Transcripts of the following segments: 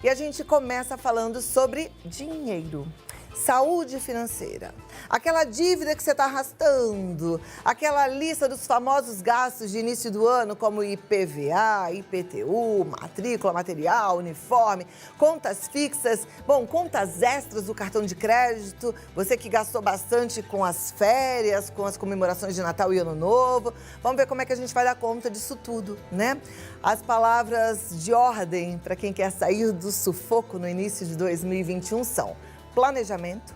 E a gente começa falando sobre dinheiro, saúde financeira. Aquela dívida que você está arrastando, aquela lista dos famosos gastos de início do ano, como IPVA, IPTU, matrícula, material, uniforme, contas fixas, contas extras do cartão de crédito, você que gastou bastante com as férias, com as comemorações de Natal e Ano Novo. Vamos ver como é que a gente vai dar conta disso tudo, né? As palavras de ordem para quem quer sair do sufoco no início de 2021 são planejamento,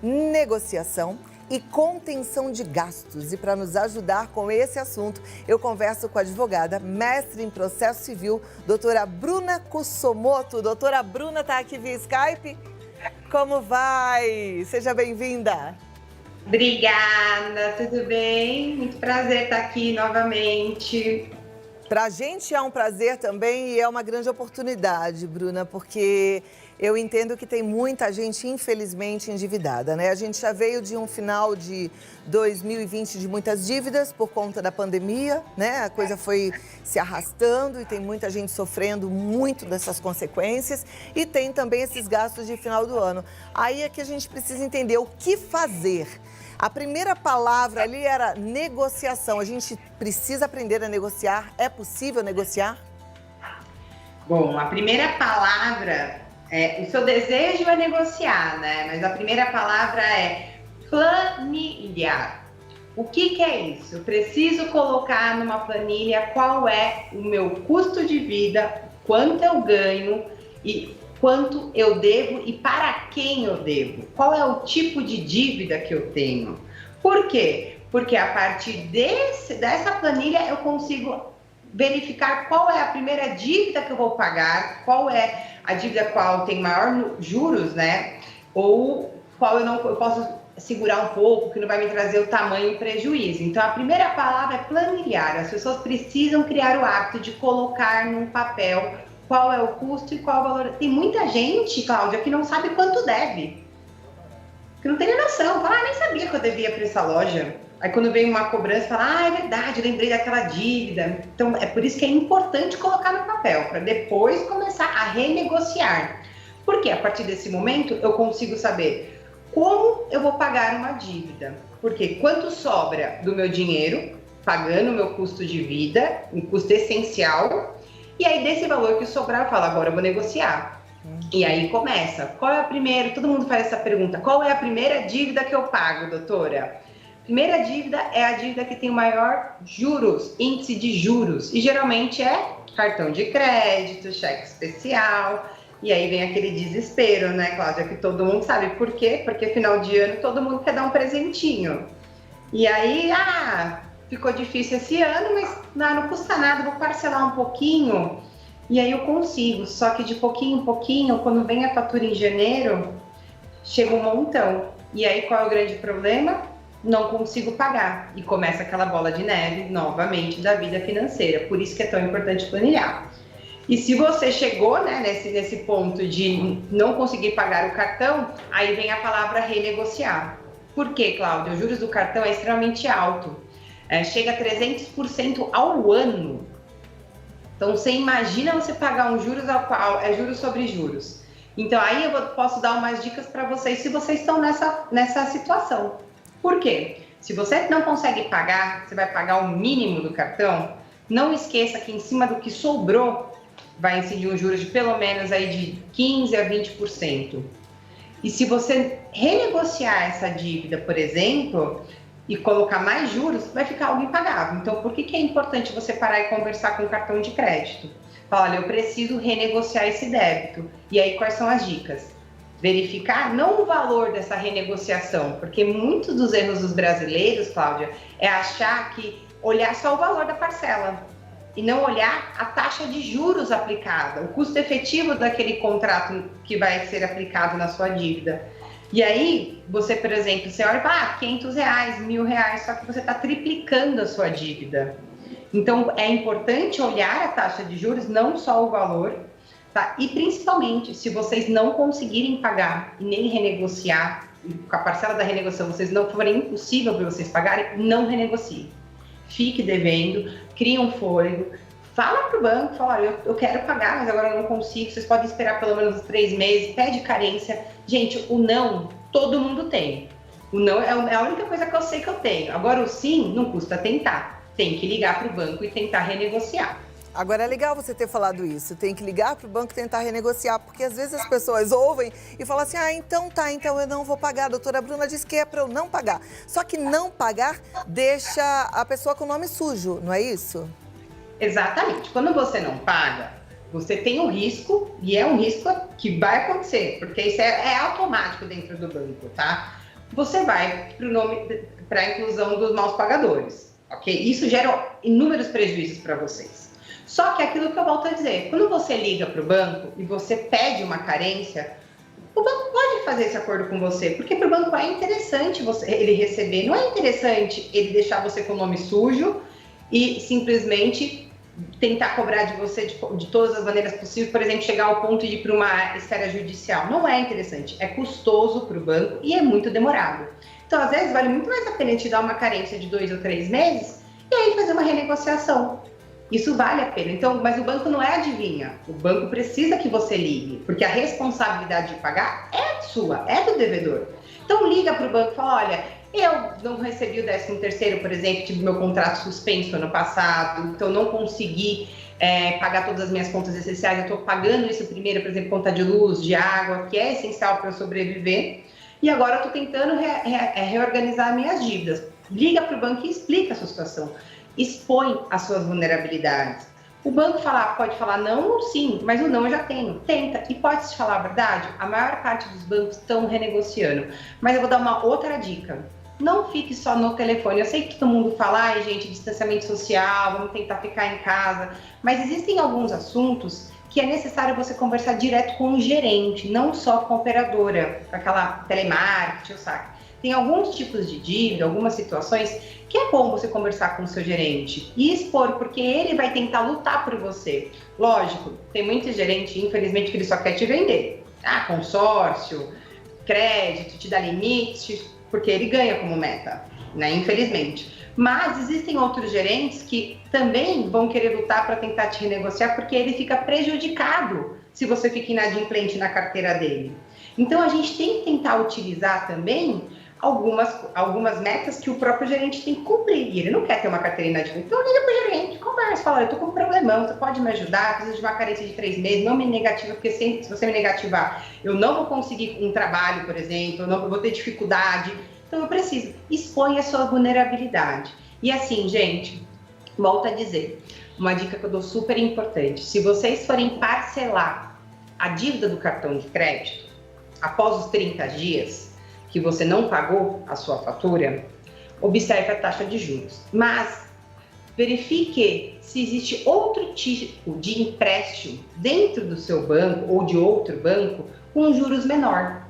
negociação e contenção de gastos. E para nos ajudar com esse assunto, eu converso com a advogada, mestre em processo civil, doutora Bruna Kusomoto. Doutora Bruna está aqui via Skype. Como vai? Seja bem-vinda. Obrigada, tudo bem? Muito prazer estar aqui novamente. Para a gente é um prazer também e é uma grande oportunidade, Bruna, porque eu entendo que tem muita gente, infelizmente, endividada, né? A gente já veio de um final de 2020 de muitas dívidas por conta da pandemia, né? A coisa foi se arrastando e tem muita gente sofrendo muito dessas consequências e tem também esses gastos de final do ano. Aí é que a gente precisa entender o que fazer. A primeira palavra ali era negociação. A gente precisa aprender a negociar. É possível negociar? Bom, a primeira palavra o seu desejo é negociar, né? Mas a primeira palavra é planilhar. O que é isso? Eu preciso colocar numa planilha qual é o meu custo de vida, quanto eu ganho e quanto eu devo e para quem eu devo. Qual é o tipo de dívida que eu tenho? Por quê? Porque a partir dessa planilha eu consigo verificar qual é a primeira dívida que eu vou pagar, qual é a dívida qual tem maior juros, né? Ou qual eu posso segurar um pouco, que não vai me trazer o tamanho prejuízo. Então, a primeira palavra é planilhar. As pessoas precisam criar o hábito de colocar num papel qual é o custo e qual é o valor. Tem muita gente, Cláudia, que não sabe quanto deve. Que não tem nem noção. Fala, nem sabia que eu devia para essa loja. Aí quando vem uma cobrança, fala, é verdade, lembrei daquela dívida. Então, é por isso que é importante colocar no papel, para depois começar a renegociar. Porque a partir desse momento, eu consigo saber como eu vou pagar uma dívida. Porque quanto sobra do meu dinheiro, pagando o meu custo de vida, um custo essencial, e aí, desse valor que sobrar, eu falo, agora eu vou negociar. E aí começa. Qual é a primeira? Todo mundo faz essa pergunta. Qual é a primeira dívida que eu pago, doutora? Primeira dívida é a dívida que tem o maior juros, índice de juros. E geralmente é cartão de crédito, cheque especial. E aí vem aquele desespero, né, Cláudia? Que todo mundo sabe por quê? Porque final de ano todo mundo quer dar um presentinho. E aí, ficou difícil esse ano, mas não custa nada, vou parcelar um pouquinho e aí eu consigo. Só que de pouquinho em pouquinho, quando vem a fatura em janeiro, chega um montão. E aí qual é o grande problema? Não consigo pagar. E começa aquela bola de neve, novamente, da vida financeira. Por isso que é tão importante planilhar. E se você chegou, né, nesse ponto de não conseguir pagar o cartão, aí vem a palavra renegociar. Por quê, Cláudia? Os juros do cartão é extremamente alto. Chega a 300% ao ano. Então, você imagina você pagar um juros ao qual é juros sobre juros. Então, aí eu posso dar umas dicas para vocês se vocês estão nessa situação. Por quê? Se você não consegue pagar, você vai pagar o mínimo do cartão, não esqueça que em cima do que sobrou, vai incidir um juros de pelo menos aí de 15% a 20%. E se você renegociar essa dívida, por exemplo, e colocar mais juros, vai ficar algo impagável. Então, por que é importante você parar e conversar com o cartão de crédito? Fala, olha, eu preciso renegociar esse débito. E aí, quais são as dicas? Verificar não o valor dessa renegociação, porque muitos dos erros dos brasileiros, Cláudia, é achar que olhar só o valor da parcela e não olhar a taxa de juros aplicada, o custo efetivo daquele contrato que vai ser aplicado na sua dívida. E aí, você, por exemplo, você olha e fala, R$500, R$1.000, só que você está triplicando a sua dívida. Então, é importante olhar a taxa de juros, não só o valor, tá? E principalmente, se vocês não conseguirem pagar e nem renegociar, com a parcela da renegociação, vocês não forem impossível para vocês pagarem, não renegociem. Fique devendo, crie um fôlego, fala para o banco, fala, olha, eu quero pagar, mas agora eu não consigo, vocês podem esperar pelo menos 3 meses, pede carência. Gente, o não, todo mundo tem. O não é a única coisa que eu sei que eu tenho. Agora o sim, não custa tentar. Tem que ligar para o banco e tentar renegociar. Agora é legal você ter falado isso, tem que ligar para o banco e tentar renegociar, porque às vezes as pessoas ouvem e falam assim, então eu não vou pagar, a doutora Bruna disse que é para eu não pagar. Só que não pagar deixa a pessoa com o nome sujo, não é isso? Exatamente, quando você não paga, você tem um risco, e é um risco que vai acontecer, porque isso é automático dentro do banco, tá? Você vai para a inclusão dos maus pagadores, ok? Isso gera inúmeros prejuízos para vocês. Só que aquilo que eu volto a dizer, quando você liga para o banco e você pede uma carência, o banco pode fazer esse acordo com você, porque para o banco é interessante ele receber, não é interessante ele deixar você com o nome sujo e simplesmente tentar cobrar de você de todas as maneiras possíveis, por exemplo, chegar ao ponto de ir para uma esfera judicial. Não é interessante, é custoso para o banco e é muito demorado. Então, às vezes, vale muito mais a pena te dar uma carência de 2 ou 3 meses e aí fazer uma renegociação. Isso vale a pena. Então, mas o banco não é adivinha. O banco precisa que você ligue, porque a responsabilidade de pagar é sua, é do devedor. Então, liga para o banco e fala, olha, eu não recebi o 13º, por exemplo, tive meu contrato suspenso ano passado, então não consegui pagar todas as minhas contas essenciais, eu estou pagando isso primeiro, por exemplo, conta de luz, de água, que é essencial para eu sobreviver, e agora eu estou tentando reorganizar minhas dívidas. Liga para o banco e explica a sua situação. Expõe as suas vulnerabilidades. O banco pode falar não ou sim, mas o não eu já tenho. Tenta. E pode te falar a verdade? A maior parte dos bancos estão renegociando. Mas eu vou dar uma outra dica. Não fique só no telefone. Eu sei que todo mundo fala, ai gente, distanciamento social, vamos tentar ficar em casa. Mas existem alguns assuntos que é necessário você conversar direto com o gerente, não só com a operadora, com aquela telemarketing, sabe? Tem alguns tipos de dívida, algumas situações que é bom você conversar com o seu gerente e expor, porque ele vai tentar lutar por você. Lógico, tem muito gerente, infelizmente, que ele só quer te vender. Consórcio, crédito, te dá limite, porque ele ganha como meta, né? Infelizmente. Mas existem outros gerentes que também vão querer lutar para tentar te renegociar, porque ele fica prejudicado se você fica inadimplente na carteira dele. Então, a gente tem que tentar utilizar também algumas metas que o próprio gerente tem que cumprir. E ele não quer ter uma carteira inadimplente. Então, liga para o gerente, conversa, fala, eu estou com um problemão, você pode me ajudar? Preciso de uma carência de 3 meses, não me negativa, porque se você me negativar, eu não vou conseguir um trabalho, por exemplo, eu vou ter dificuldade. Então, eu preciso. Expõe a sua vulnerabilidade. E assim, gente, volto a dizer, uma dica que eu dou super importante. Se vocês forem parcelar a dívida do cartão de crédito, após os 30 dias que você não pagou a sua fatura, observe a taxa de juros. Mas verifique se existe outro tipo de empréstimo dentro do seu banco ou de outro banco com juros menor.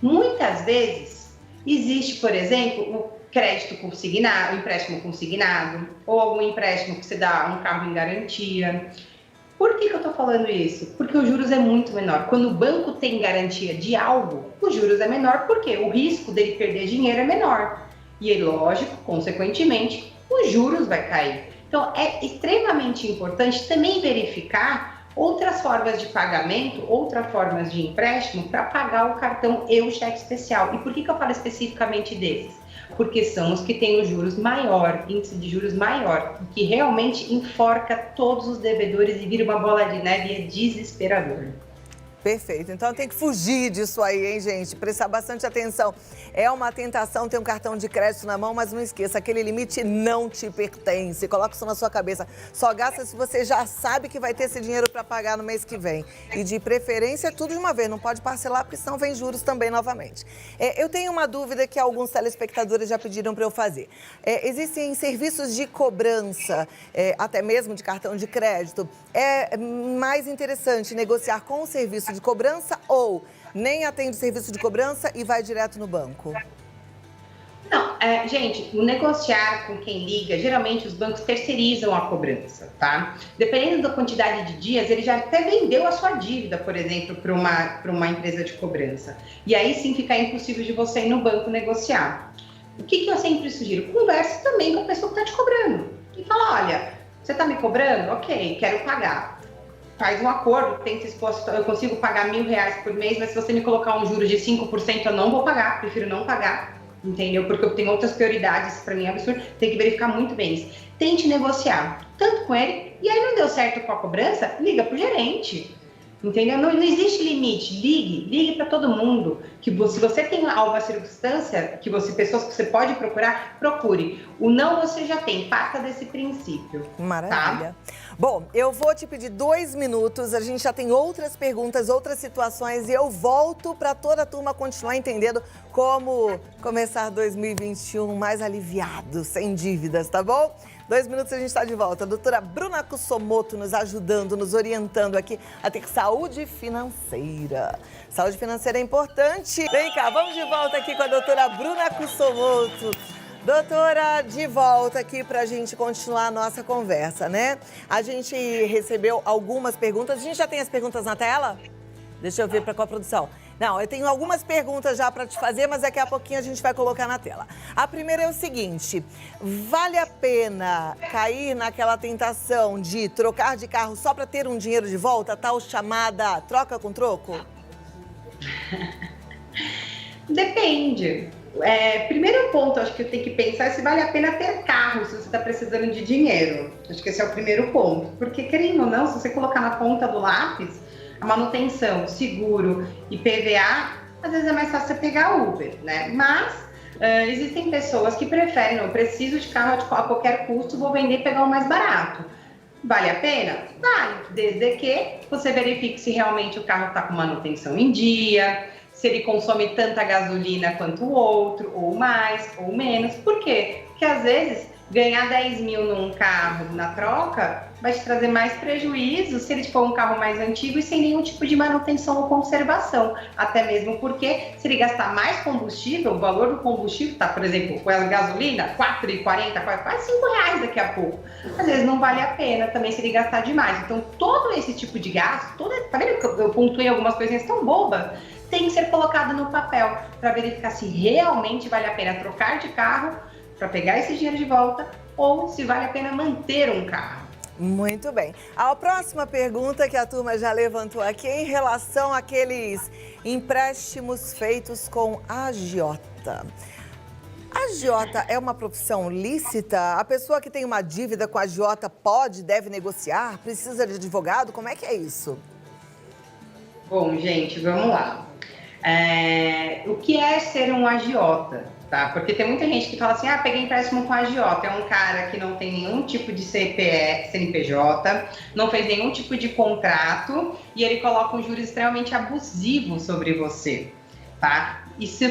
Muitas vezes existe, por exemplo, o crédito consignado, o empréstimo consignado, ou algum empréstimo que você dá um carro em garantia. Por que eu estou falando isso? Porque os juros é muito menor. Quando o banco tem garantia de algo, os juros é menor, porque o risco dele perder dinheiro é menor. E aí, lógico, consequentemente, os juros vai cair. Então, é extremamente importante também verificar outras formas de pagamento, outras formas de empréstimo para pagar o cartão e o cheque especial. E por que eu falo especificamente desses? Porque são os que têm os juros maior, índice de juros maior, que realmente enforca todos os devedores e vira uma bola de neve e é desesperador. Perfeito. Então tem que fugir disso aí, hein, gente? Prestar bastante atenção. É uma tentação ter um cartão de crédito na mão, mas não esqueça, aquele limite não te pertence. Coloca isso na sua cabeça. Só gasta se você já sabe que vai ter esse dinheiro para pagar no mês que vem. E de preferência, tudo de uma vez. Não pode parcelar, porque senão vem juros também novamente. Eu tenho uma dúvida que alguns telespectadores já pediram para eu fazer. Existem serviços de cobrança, até mesmo de cartão de crédito. É mais interessante negociar com o serviço de cobrança ou nem atende serviço de cobrança e vai direto no banco? Não, gente, o negociar com quem liga, geralmente os bancos terceirizam a cobrança, tá? Dependendo da quantidade de dias, ele já até vendeu a sua dívida, por exemplo, para uma empresa de cobrança. E aí sim fica impossível de você ir no banco negociar. O que eu sempre sugiro? Converse também com a pessoa que está te cobrando. E fala, olha, Você está me cobrando? Ok, quero pagar. Faz um acordo, tenta expor, eu consigo pagar R$1.000 por mês, mas se você me colocar um juro de 5%, eu não vou pagar, prefiro não pagar, entendeu? Porque eu tenho outras prioridades, para mim é absurdo, tem que verificar muito bem isso. Tente negociar, tanto com ele, e aí não deu certo com a cobrança, liga pro gerente. Entendeu? Não existe limite. Ligue para todo mundo. Se você tem alguma circunstância, pessoas que você pode procurar, procure. O não você já tem, parta desse princípio. Maravilha. Tá? Bom, eu vou te pedir 2 minutos, a gente já tem outras perguntas, outras situações e eu volto para toda a turma continuar entendendo como começar 2021 mais aliviado, sem dívidas, tá bom? 2 minutos e a gente está de volta. A doutora Bruna Kussomoto nos ajudando, nos orientando aqui a ter saúde financeira. Saúde financeira é importante. Vem cá, vamos de volta aqui com a doutora Bruna Kussomoto. Doutora, de volta aqui para a gente continuar a nossa conversa, né? A gente recebeu algumas perguntas. A gente já tem as perguntas na tela? Deixa eu ver para qual produção. Não, eu tenho algumas perguntas já para te fazer, mas daqui a pouquinho a gente vai colocar na tela. A primeira é o seguinte: vale a pena cair naquela tentação de trocar de carro só para ter um dinheiro de volta, tal chamada troca com troco? Depende. Primeiro ponto, acho que eu tenho que pensar se vale a pena ter carro, se você está precisando de dinheiro. Acho que esse é o primeiro ponto. Porque, querendo ou não, se você colocar na ponta do lápis, a manutenção, seguro e PVA, às vezes é mais fácil você pegar Uber, né? Mas existem pessoas que preferem, não, preciso de carro a qualquer custo, vou vender e pegar o mais barato. Vale a pena? Vale, desde que você verifique se realmente o carro está com manutenção em dia, se ele consome tanta gasolina quanto o outro, ou mais, ou menos. Por quê? Porque às vezes ganhar 10 mil num carro na troca vai te trazer mais prejuízo se ele for um carro mais antigo e sem nenhum tipo de manutenção ou conservação. Até mesmo porque se ele gastar mais combustível, o valor do combustível está, por exemplo, com a gasolina, R$4,40, quase R$5 daqui a pouco. Às vezes não vale a pena também se ele gastar demais. Então todo esse tipo de gasto, tá vendo que eu pontuei algumas coisinhas tão bobas? Tem que ser colocado no papel para verificar se realmente vale a pena trocar de carro para pegar esse dinheiro de volta ou se vale a pena manter um carro. Muito bem. A próxima pergunta que a turma já levantou aqui é em relação àqueles empréstimos feitos com agiota. Agiota é uma profissão lícita? A pessoa que tem uma dívida com agiota deve negociar? Precisa de advogado? Como é que é isso? Bom, gente, vamos lá. O que é ser um agiota? Tá? Porque tem muita gente que fala assim, peguei empréstimo com agiota. É um cara que não tem nenhum tipo de CNPJ, não fez nenhum tipo de contrato e ele coloca um juros extremamente abusivo sobre você, tá? Isso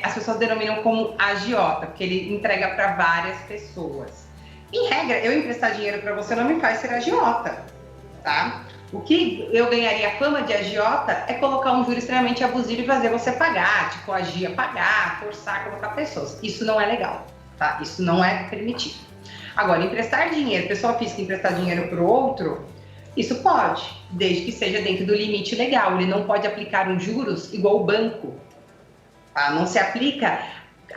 as pessoas denominam como agiota, porque ele entrega para várias pessoas. Em regra, eu emprestar dinheiro para você não me faz ser agiota, tá? O que eu ganharia fama de agiota é colocar um juro extremamente abusivo e fazer você pagar, tipo, agir a pagar, forçar a colocar pessoas. Isso não é legal, tá? Isso não é permitido. Agora, emprestar dinheiro, pessoa física emprestar dinheiro para o outro, isso pode, desde que seja dentro do limite legal. Ele não pode aplicar um juros igual o banco, tá? Não se aplica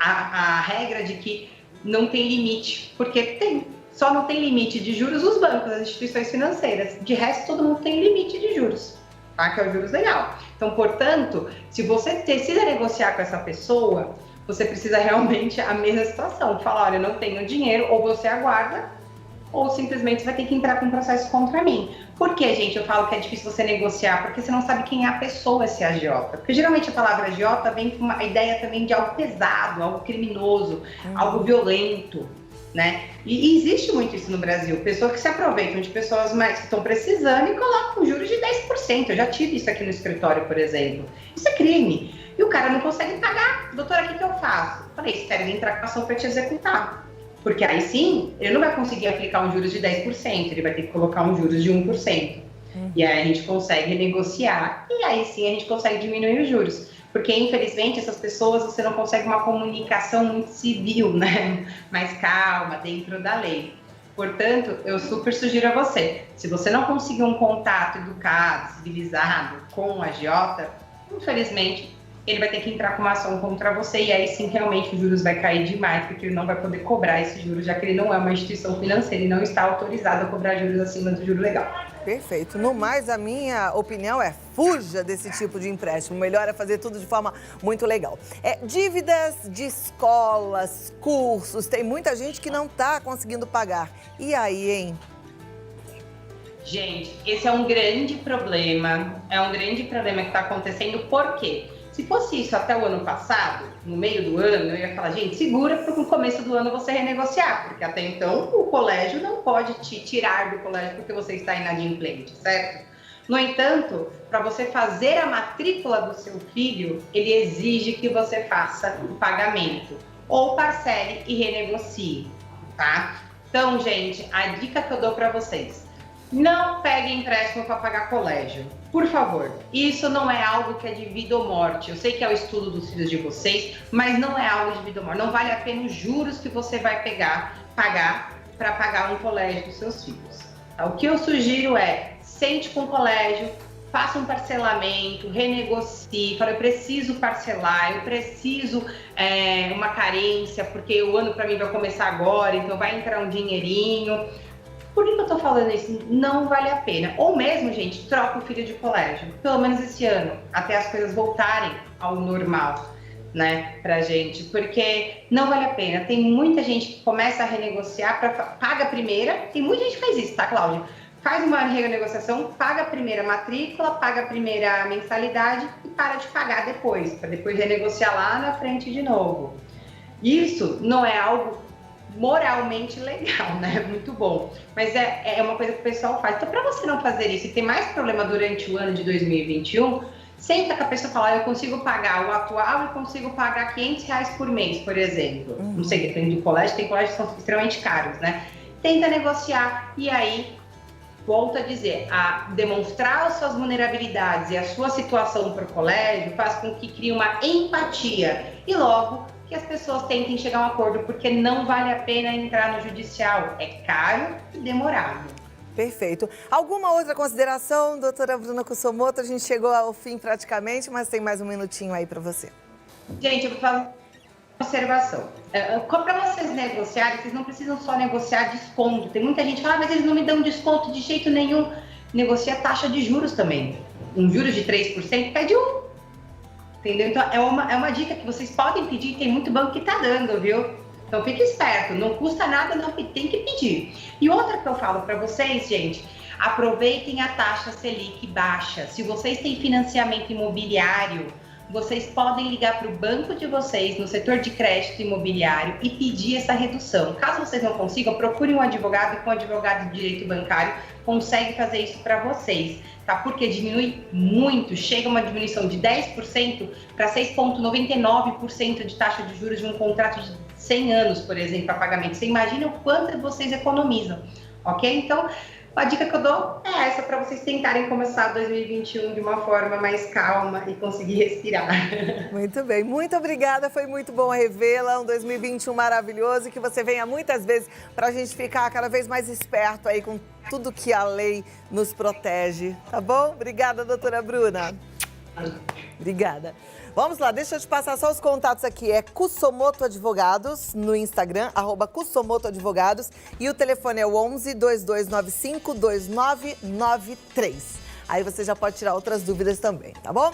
a regra de que não tem limite, porque tem. Só não tem limite de juros os bancos, as instituições financeiras. De resto, todo mundo tem limite de juros, tá? Que é o juros legal. Então, portanto, se você precisa negociar com essa pessoa, você precisa realmente a mesma situação. Falar, olha, eu não tenho dinheiro, ou você aguarda, ou simplesmente você vai ter que entrar com um processo contra mim. Por que, gente, eu falo que é difícil você negociar? Porque você não sabe quem é a pessoa, esse agiota. Porque geralmente a palavra agiota vem com uma ideia também de algo pesado, algo criminoso, algo violento, né? E existe muito isso no Brasil, pessoas que se aproveitam de pessoas mais que estão precisando e colocam juros de 10%. Eu já tive isso aqui no escritório, por exemplo. Isso é crime. E o cara não consegue pagar. Doutora, o que eu faço? Falei, espere ele entrar com ação para te executar. Porque aí sim, ele não vai conseguir aplicar um juros de 10%, ele vai ter que colocar um juros de 1%. E aí a gente consegue negociar e aí sim a gente consegue diminuir os juros. Porque, infelizmente, essas pessoas, você não consegue uma comunicação muito civil, né? Mais calma, dentro da lei. Portanto, eu super sugiro a você, se você não conseguir um contato educado, civilizado com o agiota, infelizmente, ele vai ter que entrar com uma ação contra você e aí sim realmente os juros vai cair demais, porque ele não vai poder cobrar esses juros, já que ele não é uma instituição financeira e não está autorizado a cobrar juros acima do juro legal. Perfeito. No mais, a minha opinião é fuja desse tipo de empréstimo. Melhor é fazer tudo de forma muito legal. Dívidas de escolas, cursos, tem muita gente que não está conseguindo pagar. E aí, hein? Gente, esse é um grande problema. É um grande problema que está acontecendo. Por quê? Se fosse isso até o ano passado, no meio do ano, eu ia falar, gente, segura para no começo do ano você renegociar, porque até então o colégio não pode te tirar do colégio porque você está inadimplente, certo? No entanto, para você fazer a matrícula do seu filho, ele exige que você faça o pagamento, ou parcele e renegocie, tá? Então, gente, a dica que eu dou para vocês: não pegue empréstimo para pagar colégio, por favor. Isso não é algo que é de vida ou morte. Eu sei que é o estudo dos filhos de vocês, mas não é algo de vida ou morte. Não vale a pena os juros que você vai pagar para pagar um colégio dos seus filhos. Tá? O que eu sugiro é, sente com o colégio, faça um parcelamento, renegocie, fala, eu preciso parcelar, eu preciso uma carência, porque o ano para mim vai começar agora, então vai entrar um dinheirinho. Por que eu tô falando isso? Não vale a pena. Ou mesmo, gente, troca o filho de colégio. Pelo menos esse ano, até as coisas voltarem ao normal, né, pra gente. Porque não vale a pena. Tem muita gente que começa a renegociar, paga a primeira. Tem muita gente que faz isso, tá, Cláudia? Faz uma renegociação, paga a primeira matrícula, paga a primeira mensalidade e para de pagar depois, para depois renegociar lá na frente de novo. Isso não é algo moralmente legal, né? Muito bom. Mas é uma coisa que o pessoal faz. Então, para você não fazer isso e ter mais problema durante o ano de 2021, senta com a pessoa e fala, eu consigo pagar o atual e consigo pagar R$500 por mês, por exemplo. Não sei, depende do colégio, tem colégios que são extremamente caros, né? Tenta negociar e aí, volto a dizer, a demonstrar as suas vulnerabilidades e a sua situação para o colégio faz com que crie uma empatia e logo que as pessoas tentem chegar a um acordo, porque não vale a pena entrar no judicial. É caro e demorado. Perfeito. Alguma outra consideração, doutora Bruna Kussomoto? A gente chegou ao fim praticamente, mas tem mais um minutinho aí para você. Gente, eu vou fazer uma observação. Para vocês negociarem, vocês não precisam só negociar desconto. Tem muita gente que fala, mas eles não me dão desconto de jeito nenhum. Negocia taxa de juros também. Um juros de 3%, pede um. Entendeu? Então, é uma dica que vocês podem pedir, tem muito banco que tá dando, viu? Então, fique esperto, não custa nada, não tem que pedir. E outra que eu falo para vocês, gente, aproveitem a taxa Selic baixa. Se vocês têm financiamento imobiliário, vocês podem ligar para o banco de vocês, no setor de crédito imobiliário, e pedir essa redução. Caso vocês não consigam, procure um advogado, e com um advogado de direito bancário consegue fazer isso para vocês, tá? Porque diminui muito, chega uma diminuição de 10% para 6,99% de taxa de juros de um contrato de 100 anos, por exemplo, para pagamento. Você imagina o quanto vocês economizam, ok? Então, a dica que eu dou é essa, para vocês tentarem começar 2021 de uma forma mais calma e conseguir respirar. Muito bem, muito obrigada, foi muito bom revê-la, um 2021 maravilhoso e que você venha muitas vezes para a gente ficar cada vez mais esperto aí com tudo que a lei nos protege, tá bom? Obrigada, doutora Bruna. Obrigada. Vamos lá, deixa eu te passar só os contatos aqui. É Kussomoto Advogados no Instagram, @Kussomoto Advogados. E o telefone é o 11 2295 2993. Aí você já pode tirar outras dúvidas também, tá bom?